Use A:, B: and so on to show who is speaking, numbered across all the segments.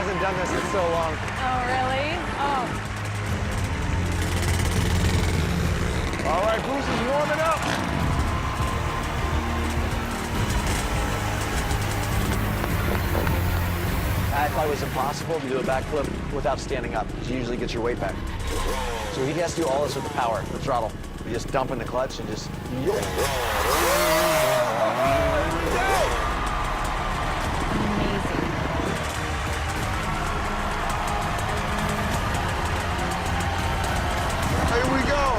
A: hasn't done this in so long.
B: Oh, really? Oh.
A: All right, Bruce is warming up. I thought it was impossible to do a backflip without standing up, because you usually get your weight back. So he has to do all this with the power, the throttle. You just dump in the clutch and just... Here we go.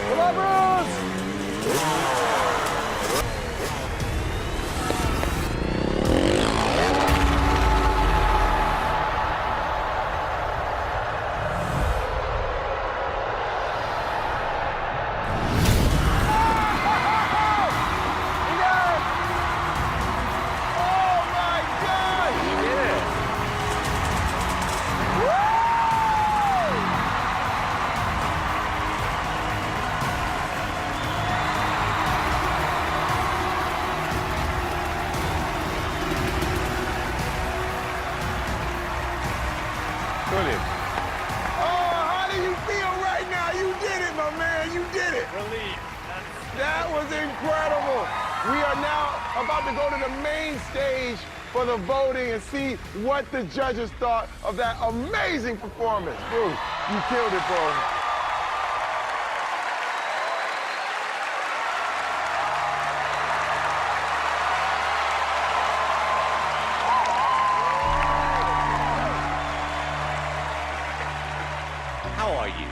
A: Come on, Bruce! Brilliant. Oh, how do you feel right now? You did it, my man. You did it.
C: Relief.
A: That was incredible. We are now about to go to the main stage for the voting and see what the judges thought of that amazing performance. Bruce, you killed it, bro.
D: How are you?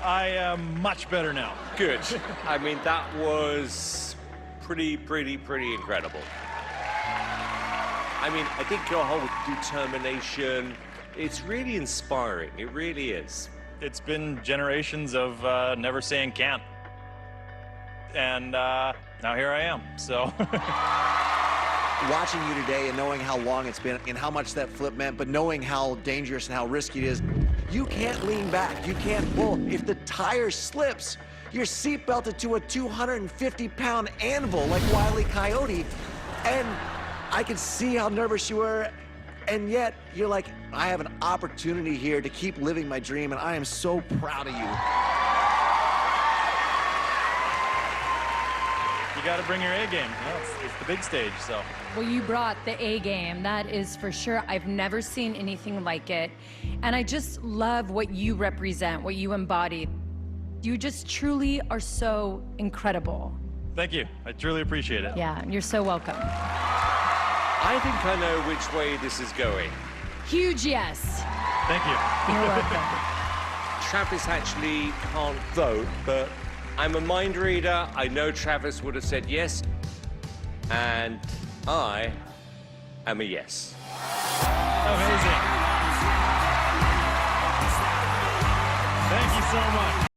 C: I am much better now.
D: Good. I mean, that was pretty incredible. I mean, I think your whole determination, it's really inspiring. It really is.
C: It's been generations of never saying can't. And now here I am, so.
E: Watching you today and knowing how long it's been and how much that flip meant, but knowing how dangerous and how risky it is, you can't lean back, you can't pull. If the tire slips, you're seat belted to a 250-pound anvil like Wile E. Coyote. And I could see how nervous you were, and yet you're like, I have an opportunity here to keep living my dream, and I am so proud of you.
C: You got to bring your A game. You know, it's the big stage, so.
B: Well, you brought the A game, that is for sure. I've never seen anything like it. And I just love what you represent, what you embody. You just truly are so incredible.
C: Thank you. I truly appreciate it.
B: Yeah, you're so welcome.
D: I think I know which way this is going.
B: Huge yes.
C: Thank you.
B: You're welcome.
D: Travis actually can't vote, but I'm a mind reader. I know Travis would have said yes, and I am a yes.
C: Amazing. Thank you so much.